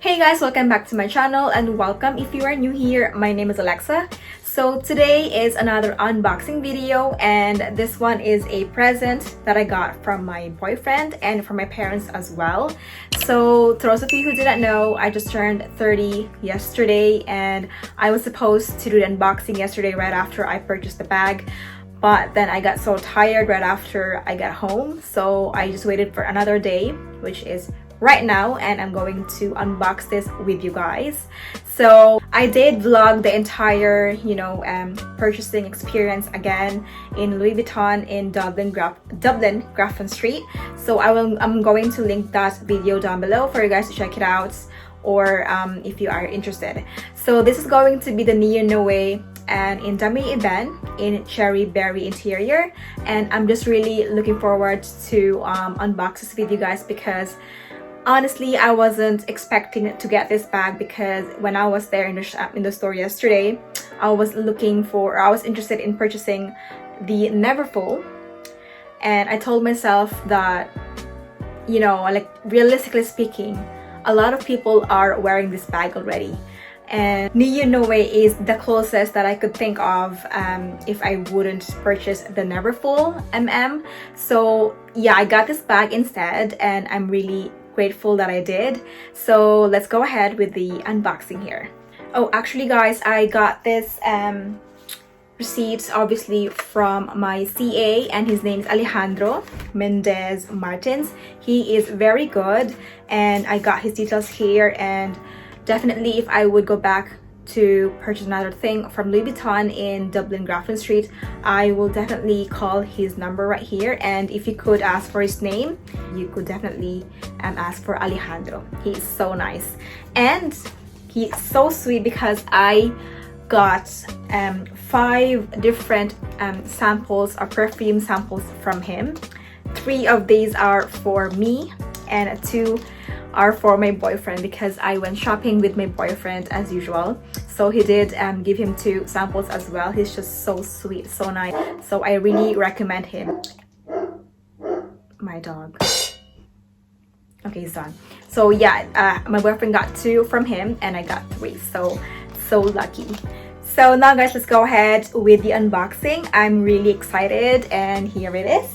Hey guys, welcome back to my channel and welcome if you are new here. My name is Alexa. So today is another unboxing video and this one is a present that I got from my boyfriend and from my parents as well. So to those of you who didn't know, I just turned 30 yesterday and I was supposed to do the unboxing yesterday right after I purchased the bag. But then I got so tired right after I got home, so I just waited for another day, which is right now, and I'm going to unbox this with you guys. So I did vlog the entire purchasing experience again in Louis Vuitton in Dublin Grafton Street. So I'm going to link that video down below for you guys to check it out, or if you are interested. So this is going to be the Neonoe and in Damier Ebene in cherry berry interior, and I'm just really looking forward to unbox this with you guys, because honestly I wasn't expecting to get this bag, because when I was there in the store yesterday, I was interested in purchasing the Neverfull, and I told myself that, like, realistically speaking, a lot of people are wearing this bag already, and Neonoe is the closest that I could think of if I wouldn't purchase the Neverfull MM. So yeah, I got this bag instead and I'm really grateful that I did. So let's go ahead with the unboxing here. Oh, actually guys, I got this receipt obviously from my CA, and his name is Alejandro Mendez Martins. He is very good and I got his details here, and definitely if I would go back to purchase another thing from Louis Vuitton in Dublin Grafton Street, I will definitely call his number right here, and if you could ask for his name, you could definitely ask for Alejandro. He's so nice and he's so sweet, because I got 5 different samples or perfume samples from him. 3 of these are for me and 2 are for my boyfriend, because I went shopping with my boyfriend as usual. So he did give him 2 samples as well. He's just so sweet, so nice. So I really recommend him. My dog. Okay, he's done. So yeah, my boyfriend got 2 from him and I got 3. So lucky. So now guys, let's go ahead with the unboxing. I'm really excited and here it is.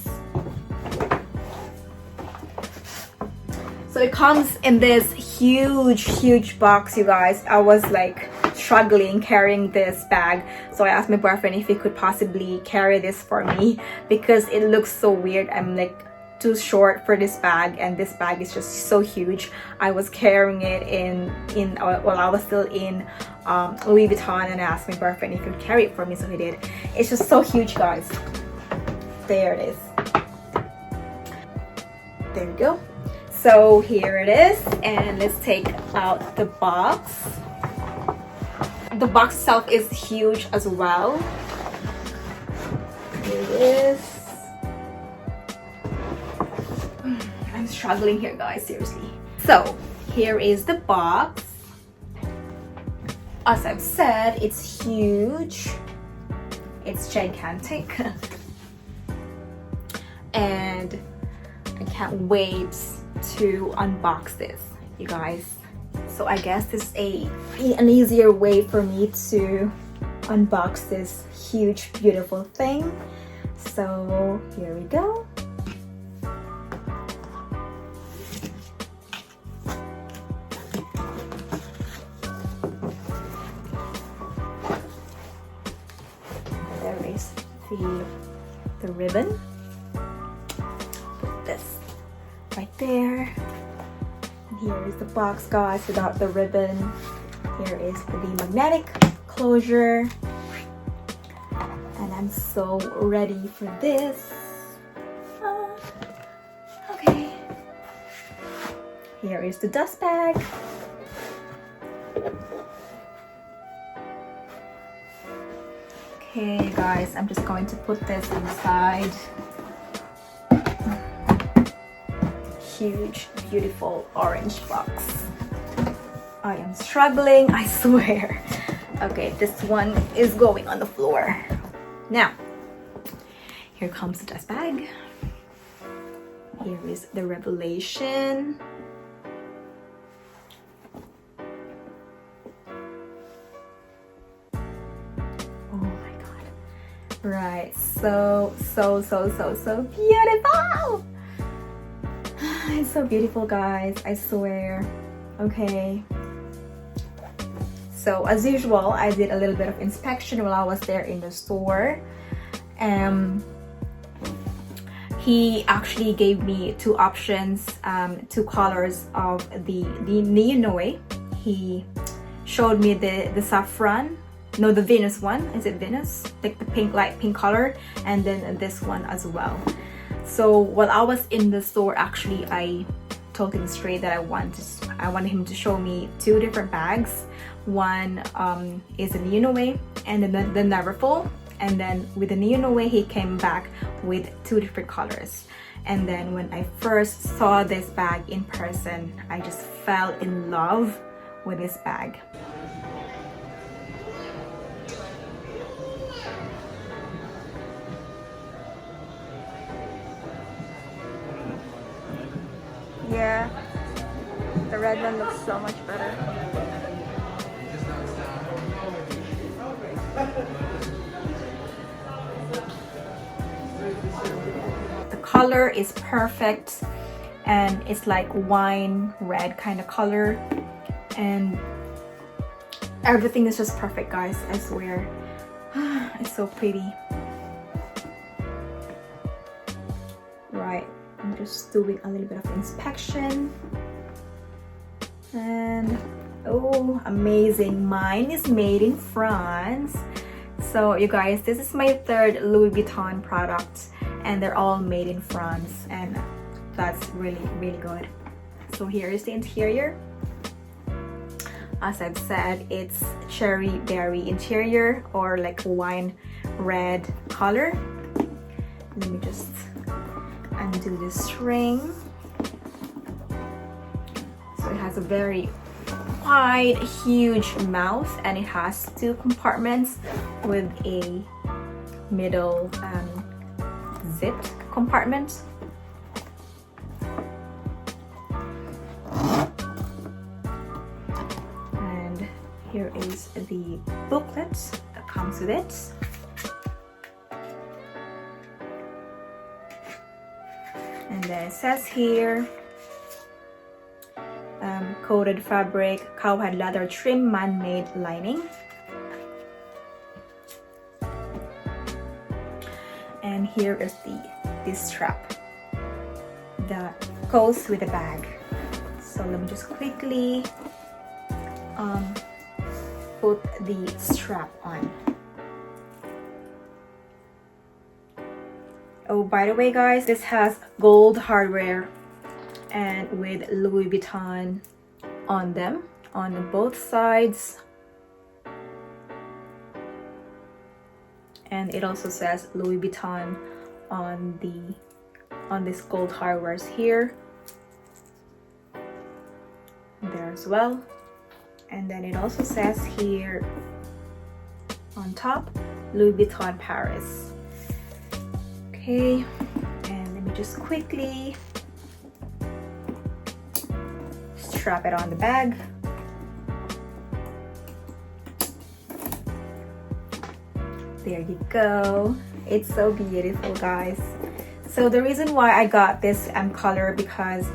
So it comes in this huge box, you guys. I was like struggling carrying this bag, so I asked my boyfriend if he could possibly carry this for me, because it looks so weird. I'm like too short for this bag, and this bag is just so huge. I was carrying it while I was still in Louis Vuitton, and I asked my boyfriend if he could carry it for me, so he did. It's just so huge, guys. There it is. There we go. So here it is, and let's take out the box. The box itself is huge as well. Here it is. I'm struggling here, guys, seriously. So here is the box. As I've said, it's huge. It's gigantic. And I can't wait to unbox this, you guys. So I guess this is an easier way for me to unbox this huge beautiful thing. So here we go. There is the ribbon. Put this right there. And here is the box, guys, without the ribbon. Here is the magnetic closure, and I'm so ready for this. Okay, here is the dust bag. Okay guys, I'm just going to put this inside. Huge beautiful orange box. I am struggling, I swear. Okay, this one is going on the floor. Now, here comes the dust bag. Here is the revelation. Right, so beautiful. It's so beautiful, guys, I swear. Okay, so as usual, I did a little bit of inspection while I was there in the store. He actually gave me two options, two colors of the Neonoe. He showed me the saffron, no, the Venus one. Is it Venus? Like the pink, light pink color, and then this one as well. So while I was in the store, actually, I told him straight that I wanted him to show me two different bags. One is a Neonoe and then the Neverfull. And then with the Neonoe, he came back with two different colors. And then when I first saw this bag in person, I just fell in love with this bag. Yeah, the red one looks so much better. The color is perfect, and it's like wine red kind of color, and everything is just perfect, guys, I swear. It's so pretty. Right, I'm just doing a little bit of inspection, and oh, amazing, mine is made in France. So you guys, this is my third Louis Vuitton product, and they're all made in France, and that's really good. So here is the interior. As I've said, it's cherry berry interior, or like wine red color. Let me just undo the string. So it has a very wide, huge mouth, and it has two compartments with a middle zipped compartment. And here is the booklet that comes with it. And then it says here, coated fabric, cowhide leather trim, man-made lining. And here is this strap that goes with the bag. So let me just quickly put the strap on. Oh, by the way, guys, this has gold hardware and with Louis Vuitton on them, on both sides. And it also says Louis Vuitton on this gold hardware here, there as well. And then it also says here on top, Louis Vuitton Paris. Okay, and let me just quickly strap it on the bag. There you go. It's so beautiful, guys. So the reason why I got this color, because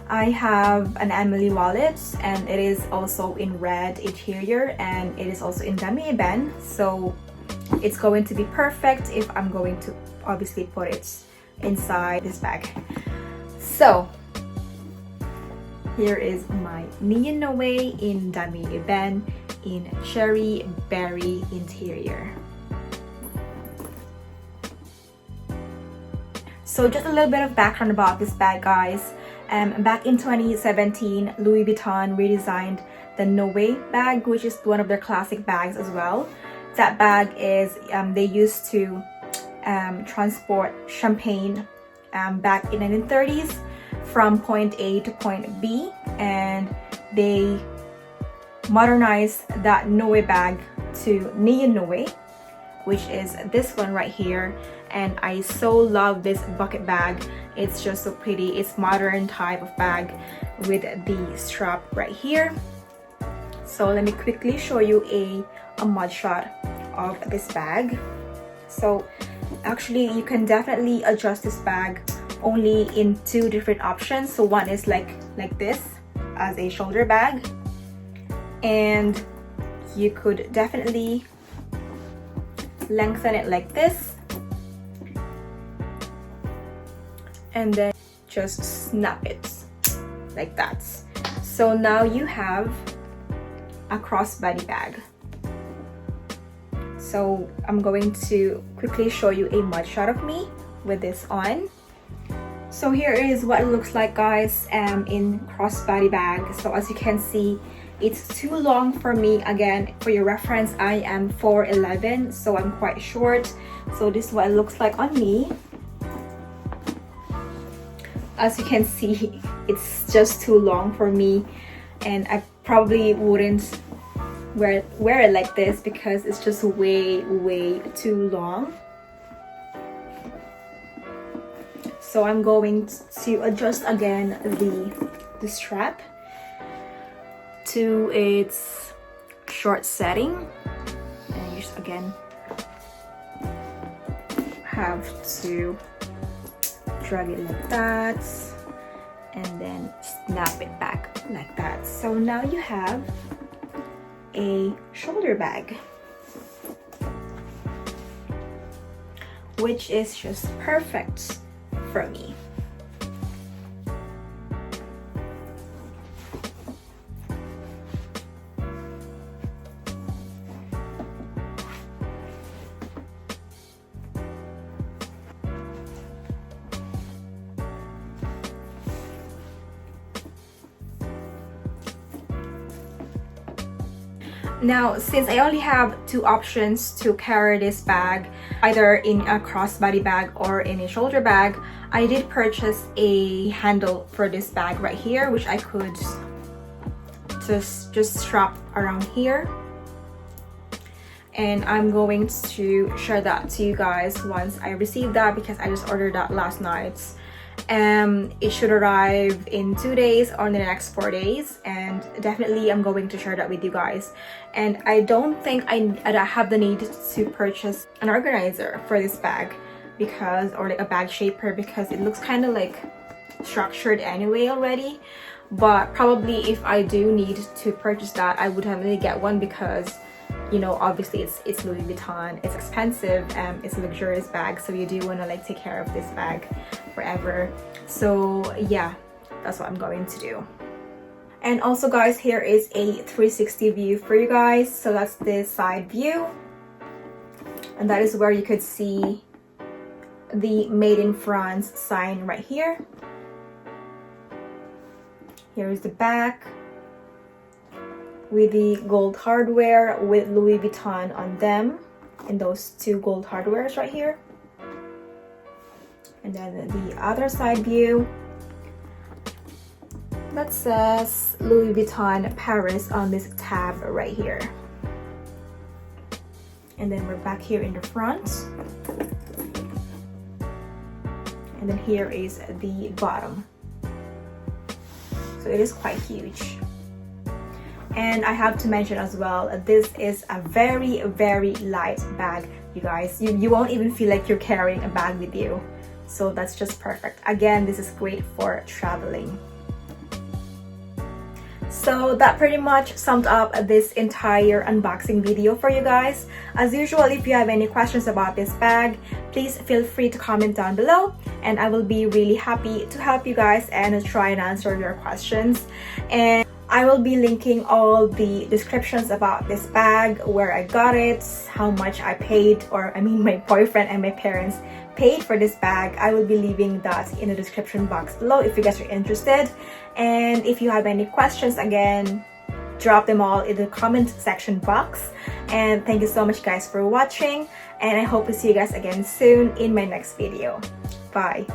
I have an Emily wallet, and it is also in red interior, and it is also in Damier Ebene. So it's going to be perfect if I'm going to obviously put it inside this bag. So here is my Neonoe in Damier Ebene in cherry berry interior. So just a little bit of background about this bag, guys. Back in 2017, Louis Vuitton redesigned the Noe bag, which is one of their classic bags as well. That bag is, they used to transport champagne back in the 1930s from point A to point B, and they modernized that Noe bag to Neonoe, which is this one right here. And I so love this bucket bag. It's just so pretty. It's modern type of bag with the strap right here. So let me quickly show you a mug shot of this bag. So actually you can definitely adjust this bag only in 2 different options. So one is like this as a shoulder bag, and you could definitely lengthen it like this and then just snap it like that. So now you have a crossbody bag. So I'm going to quickly show you a mud shot of me with this on. So here is what it looks like, guys, in crossbody bag. So as you can see, it's too long for me. Again, for your reference, I am 4'11", so I'm quite short. So this is what it looks like on me. As you can see, it's just too long for me, and I probably wouldn't wear it like this because it's just way too long. So I'm going to adjust again the strap to its short setting, and you just again have to drag it like that and then snap it back like that. So now you have a shoulder bag, which is just perfect for me. Now, since I only have 2 options to carry this bag, either in a crossbody bag or in a shoulder bag, I did purchase a handle for this bag right here, which I could just strap around here. And I'm going to share that to you guys once I receive that, because I just ordered that last night. It should arrive in 2 days or in the next 4 days, and definitely I'm going to share that with you guys. And I don't think I have the need to purchase an organizer for this bag, because, or like a bag shaper, because it looks kind of like structured anyway already. But probably if I do need to purchase that, I would definitely get one, because you know, obviously it's Louis Vuitton, it's expensive, it's a luxurious bag, so you do want to like take care of this bag forever. So yeah, that's what I'm going to do. And also, guys, here is a 360 view for you guys. So that's the side view, and that is where you could see the Made in France sign right here. Here is the back with the gold hardware with Louis Vuitton on them, and those 2 gold hardwares right here. And then the other side view that says Louis Vuitton Paris on this tab right here. And then we're back here in the front, and then here is the bottom. So it is quite huge. And I have to mention as well, this is a very light bag, you guys. You won't even feel like you're carrying a bag with you. So that's just perfect. Again, this is great for traveling. So that pretty much summed up this entire unboxing video for you guys. As usual, if you have any questions about this bag, please feel free to comment down below, and I will be really happy to help you guys and try and answer your questions. And I will be linking all the descriptions about this bag, where I got it, how much I paid, or I mean my boyfriend and my parents paid for this bag. I will be leaving that in the description box below if you guys are interested. And if you have any questions, again, drop them all in the comment section box. And thank you so much, guys, for watching, and I hope to see you guys again soon in my next video. Bye.